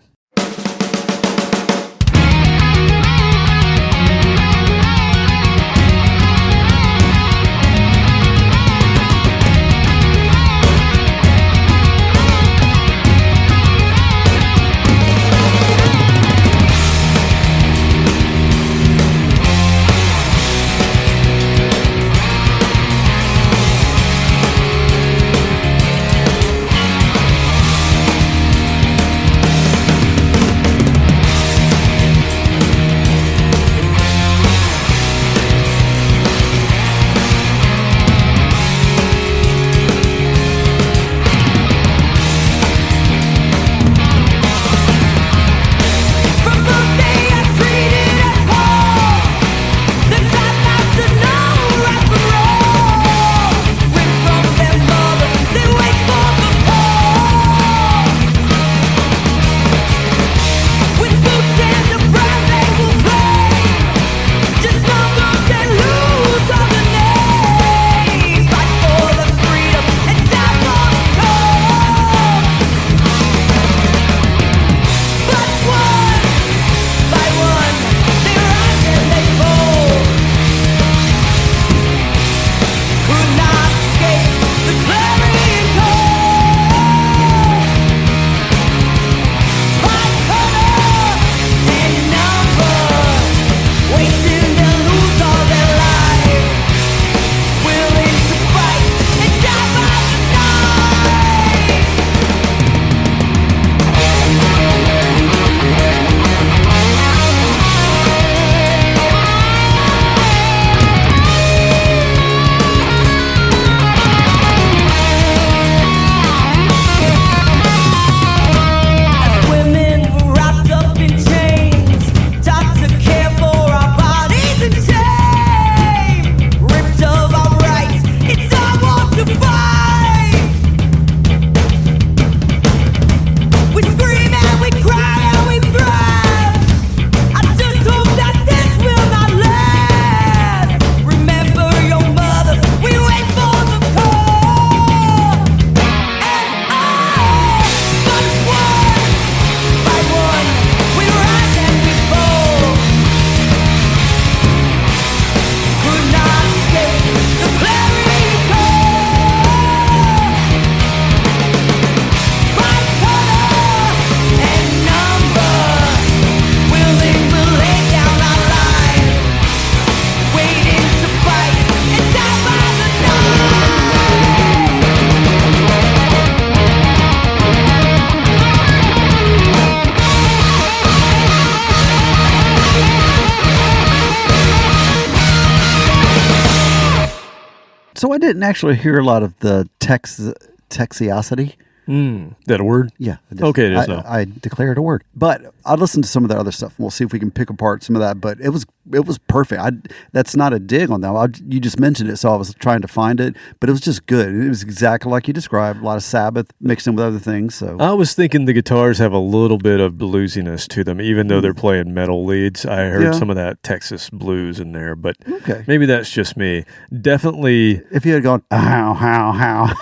So I didn't actually hear a lot of the texiosity. That a word? Yeah. Okay, it is. I declared a word. But I listened to some of the other stuff. We'll see if we can pick apart some of that. But it was perfect. That's not a dig on that. You just mentioned it, so I was trying to find it. But it was just good. It was exactly like you described. A lot of Sabbath mixed in with other things. So I was thinking the guitars have a little bit of bluesiness to them, even though they're playing metal leads. I heard some of that Texas blues in there, but maybe that's just me. Definitely. If you had gone, how.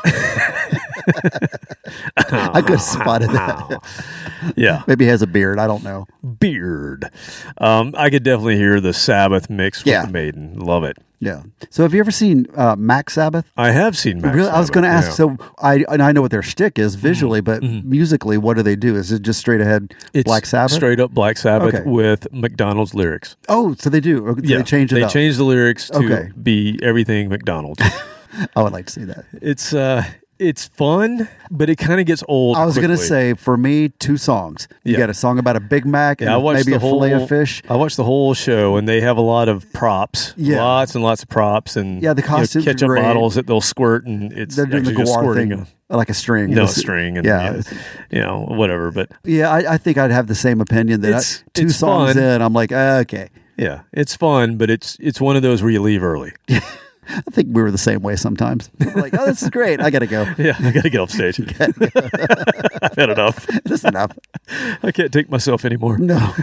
I could have spotted that. Yeah. Maybe he has a beard. I don't know. Beard. I could definitely hear the Sabbath mix with the Maiden. Love it. Yeah. So have you ever seen Mac Sabbath? I have seen Mac Sabbath. I was going to ask. Yeah. So I know what their shtick is visually, but musically, what do they do? Is it just straight ahead Black Sabbath? Straight up Black Sabbath with McDonald's lyrics. Oh, so they do. They change it up. They change the lyrics to be everything McDonald's. I would like to see that. It's fun, but it kind of gets old. I was going to say, for me, 2 songs. You got a song about a Big Mac and maybe a fillet of fish. I watched the whole show, and they have a lot of props. Yeah. Lots and lots of props. And the costumes ketchup are great. Bottles that they'll squirt, and they're doing the Gwar thing. Like a string. No, string. And, whatever. But I think I'd have the same opinion that 2 songs in, I'm like, okay. Yeah, it's fun, but it's one of those where you leave early. I think we were the same way sometimes. We're like, oh, this is great. I got to go. Yeah, I got to get off stage. I've had enough. That's enough. I can't take myself anymore. No.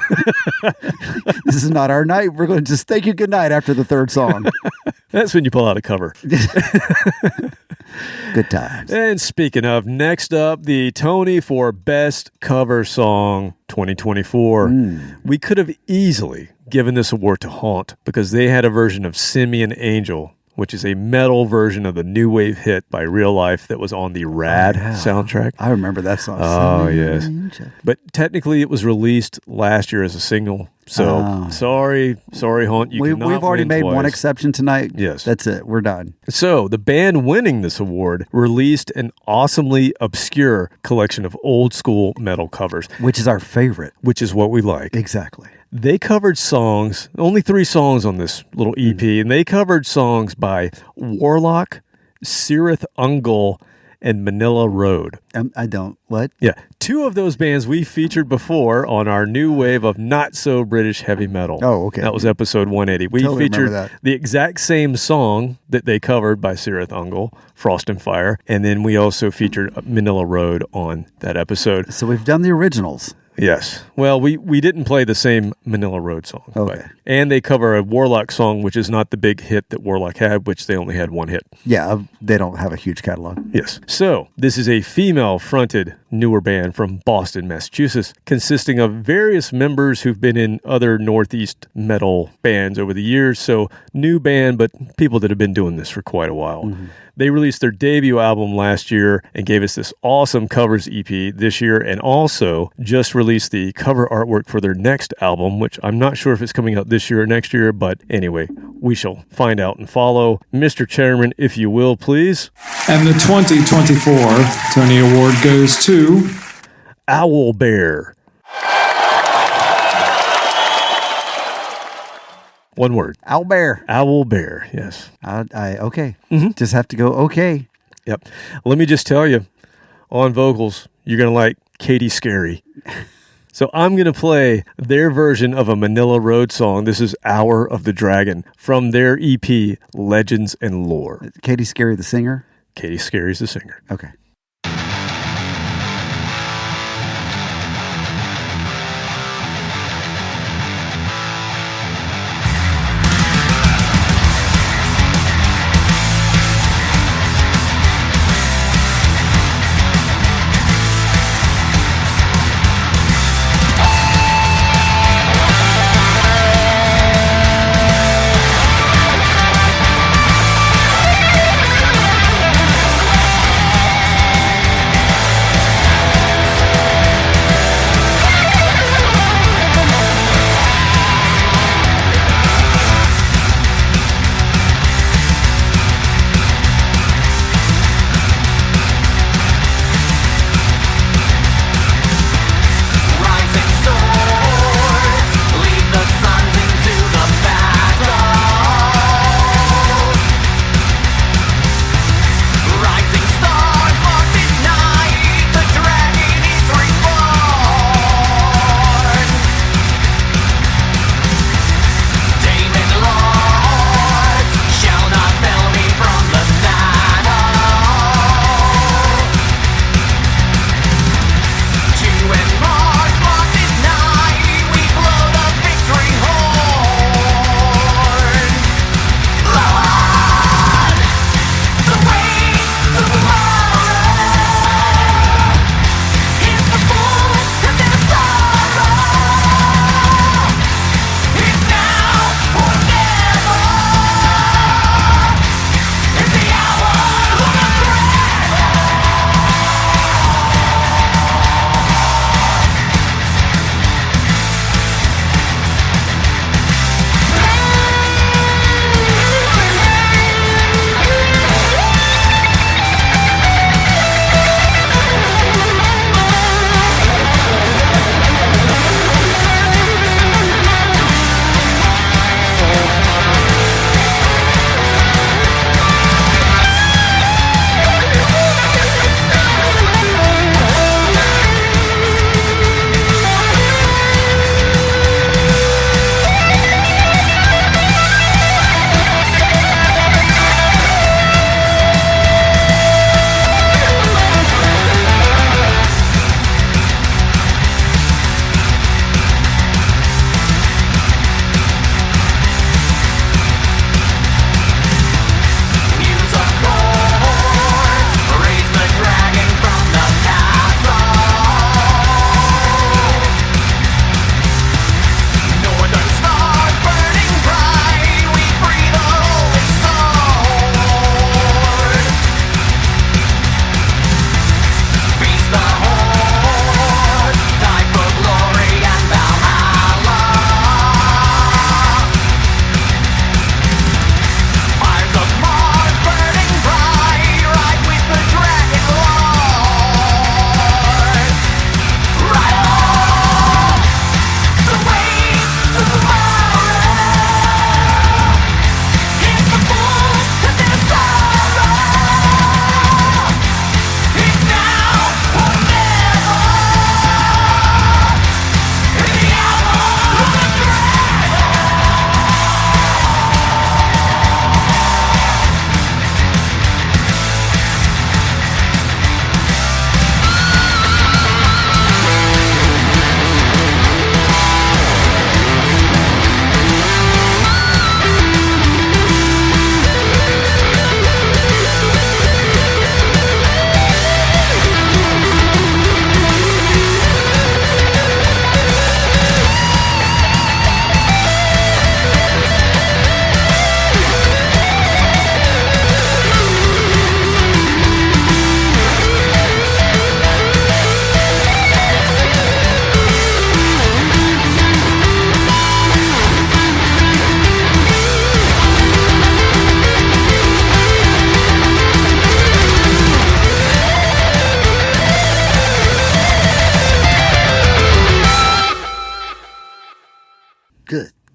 This is not our night. We're going to just thank you good night after the 3rd song. That's when you pull out a cover. Good times. And speaking of, next up, the Tony for Best Cover Song 2024. We could have easily given this award to Haunt because they had a version of Simeon Angel, which is a metal version of the new wave hit by Real Life that was on the Rad soundtrack. I remember that song. Oh, yes. But technically it was released last year as a single. So sorry, Haunt. We've already made one exception tonight. Yes. That's it. We're done. So the band winning this award released an awesomely obscure collection of old school metal covers. Which is our favorite. Which is what we like. Exactly. They covered songs, only 3 songs on this little EP, and they covered songs by Warlock, Cirith Ungol, and Manila Road. What? Yeah. 2 of those bands we featured before on our new wave of not-so-British heavy metal. Oh, okay. That was episode 180. We featured the exact same song that they covered by Cirith Ungol, Frost and Fire, and then we also featured Manila Road on that episode. So we've done the originals. Yes. Well, we didn't play the same Manila Road song. Okay. And they cover a Warlock song, which is not the big hit that Warlock had, which they only had 1 hit. Yeah, they don't have a huge catalog. Yes. So this is a female-fronted newer band from Boston, Massachusetts, consisting of various members who've been in other Northeast metal bands over the years. So new band, but people that have been doing this for quite a while. Mm-hmm. They released their debut album last year and gave us this awesome covers EP this year, and also just released the cover artwork for their next album, which I'm not sure if it's coming out this year or next year, but anyway, we shall find out and follow. Mr. Chairman, if you will, please. And the 2024 Tony Award goes to Owl Bear. One word. Owl Bear. Owl Bear, yes. Okay. Just have to go, okay. Yep. Let me just tell you, on vocals, you're going to like Katie Scary. So I'm going to play their version of a Manila Road song. This is Hour of the Dragon from their EP, Legends and Lore. Katie Scary, the singer? Katie Scary's the singer. Okay.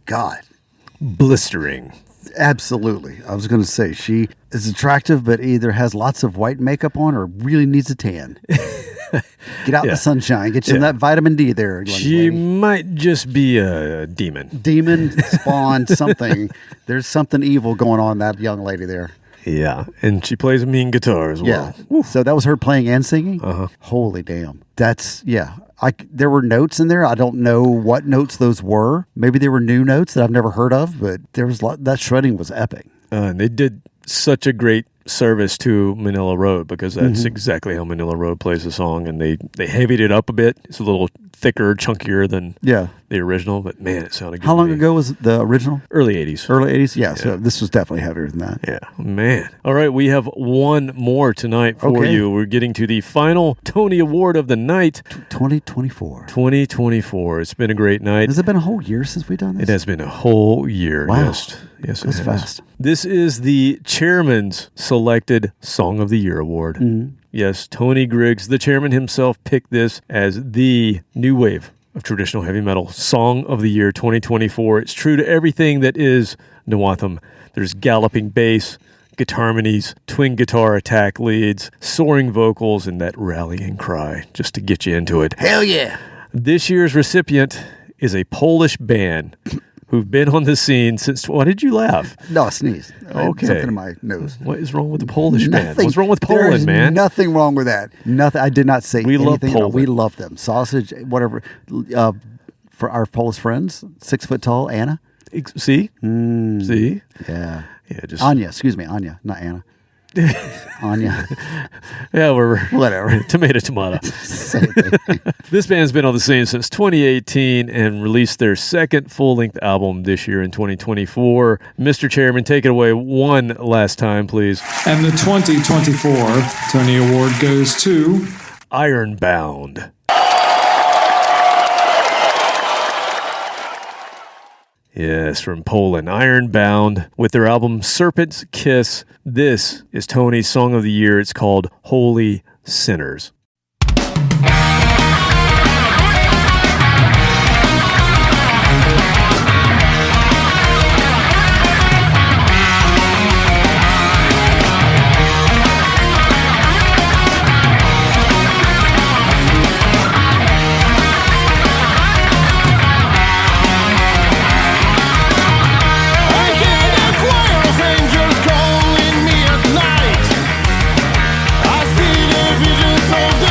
God. Blistering. Absolutely. I was going to say, she is attractive, but either has lots of white makeup on or really needs a tan. Get out in the sunshine. Get you that vitamin D there. She might just be a demon. Demon, spawn, something. There's something evil going on in that young lady there. Yeah, and she plays a mean guitar as well. Yeah. So that was her playing and singing? Uh-huh. Holy damn. That's, there were notes in there. I don't know what notes those were. Maybe they were new notes that I've never heard of, but there was that shredding was epic. And they did such a great service to Manila Road, because that's exactly how Manila Road plays the song, and they heavied it up a bit. It's a little thicker, chunkier than the original, but man, it sounded good. How long ago was the original? Early 80s. Early 80s? Yeah, so this was definitely heavier than that. Yeah, man. All right, we have one more tonight for you. We're getting to the final Tony Award of the night. 2024. 2024. It's been a great night. Has it been a whole year since we've done this? It has been a whole year. Wow. Yes, that's fast. This is the chairman's selected Song of the Year award. Yes, Tony Griggs, the chairman himself, picked this as the new wave of traditional heavy metal Song of the Year 2024. It's true to everything that is Nawatham. There's galloping bass, guitar harmonies, twin guitar attack leads, soaring vocals, and that rallying cry just to get you into it. Hell yeah! This year's recipient is a Polish band who've been on the scene since... Why did you laugh? No, I sneezed. Okay. Something in my nose. What is wrong with the Polish band? What's wrong with Poland, There's man? Nothing wrong with that. Nothing. I did not say we anything. Love Poland. We love them. Sausage, whatever. For our Polish friends, 6 foot tall, Anna. See? See? Yeah. Just Anya. Excuse me, Anya, not Anna. Anya. Yeah, we're whatever. Tomato. This band's been on the scene since 2018 and released their second full-length album this year in 2024. Mr. Chairman, take it away one last time, please. And the 2024 Tony Award goes to Ironbound. Yes, from Poland, Ironbound, with their album Serpent's Kiss. This is Tony's Song of the Year. It's called Holy Sinners. Angels calling me at night. I see the visions of the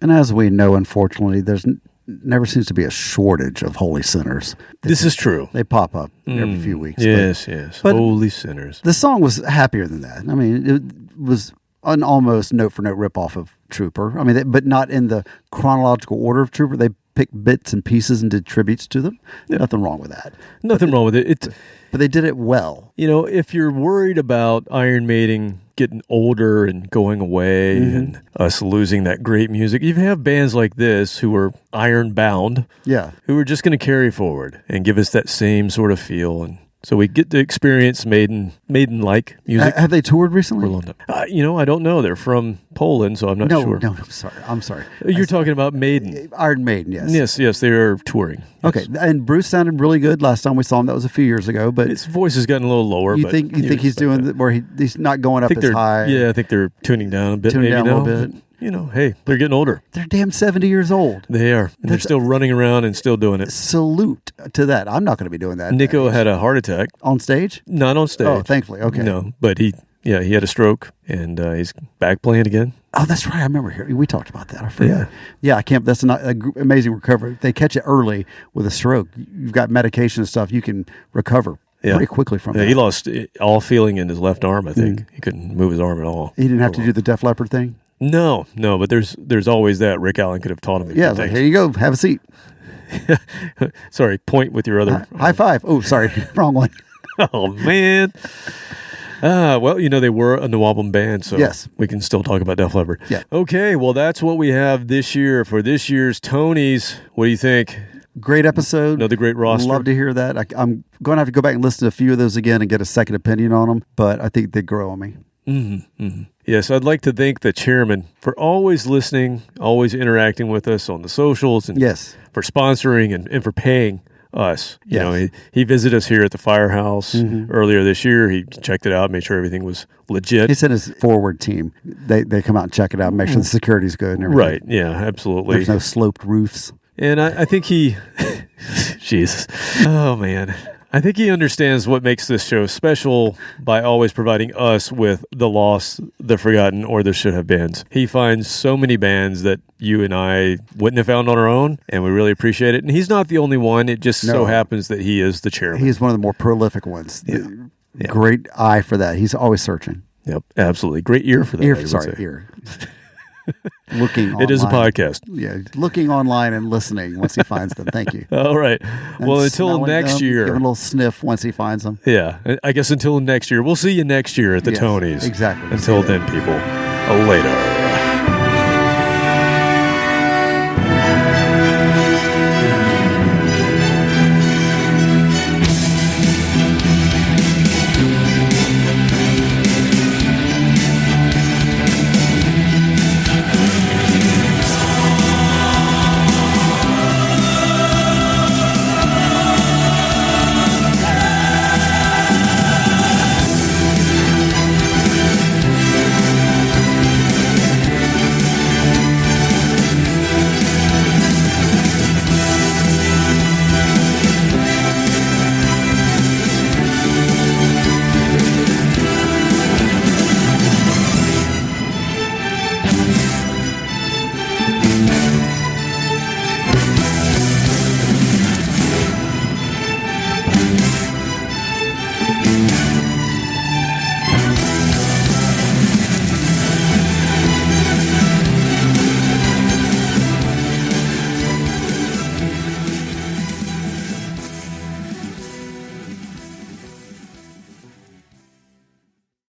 And as we know, unfortunately, there's never seems to be a shortage of holy sinners. This is true. They pop up every few weeks. Yes. But Holy sinners. The song was happier than that. I mean, it was an almost note-for-note ripoff of Trooper. I mean, but not in the chronological order of Trooper. They picked bits and pieces and did tributes to them. Yeah. Nothing wrong with that. Nothing wrong with it. But they did it well. If you're worried about Iron Maiden getting older and going away and us losing that great music, you have bands like this who are iron bound, who are just going to carry forward and give us that same sort of feel. And so we get to experience Maiden-like music. Have they toured recently? For a long time. I don't know. They're from Poland, so I'm not sure. No, I'm sorry. You're talking about Maiden. Iron Maiden, yes. Yes, they are touring. Yes. Okay, and Bruce sounded really good last time we saw him. That was a few years ago, but his voice has gotten a little lower. You think he's doing where he's not going up as high? Yeah, I think they're tuning down a bit. Maybe a little bit. Hey, they're getting older. They're damn 70 years old. They are. And they're still running around and still doing it. Salute to that. I'm not going to be doing that. Nico had a heart attack. On stage? Not on stage. Oh, thankfully. Okay. No, but he had a stroke and he's back playing again. Oh, that's right. I remember hearing. We talked about that. I forgot. Yeah, I can't. That's an amazing recovery. If they catch it early with a stroke, you've got medication and stuff. You can recover pretty quickly from that. He lost all feeling in his left arm, I think. He couldn't move his arm at all. He didn't have to do the Def Leppard thing? No, but there's always that. Rick Allen could have taught him. Yeah, like, here you go. Have a seat. Sorry, point with your other... High five. Oh, sorry. Wrong one. Oh, man. Well, they were a New Album band, so we can still talk about Def Leppard. Yeah. Okay, well, that's what we have this year for this year's Tonys. What do you think? Great episode. Another great roster. Love to hear that. I'm going to have to go back and listen to a few of those again and get a second opinion on them, but I think they grow on me. Yes, I'd like to thank the chairman for always listening, always interacting with us on the socials, and for sponsoring and for paying us. He visited us here at the Firehouse earlier this year. He checked it out, made sure everything was legit. He sent his forward team. They come out and check it out, make sure the security's good and everything. Right, yeah, absolutely. There's no sloped roofs. And I think he... Jesus. Oh, man. I think he understands what makes this show special by always providing us with the lost, the forgotten, or the should have bands. He finds so many bands that you and I wouldn't have found on our own, and we really appreciate it. And he's not the only one. It just so happens that he is the chairman. He's one of the more prolific ones. Yeah. Great eye for that. He's always searching. Yep, absolutely. Great ear for that. Ear. Looking online. It is a podcast. Yeah, looking online and listening once he finds them. Thank you. All right. Well, until next year. Give a little sniff once he finds them. Yeah, I guess until next year. We'll see you next year at the Tonys. Exactly. Until then, people. Later.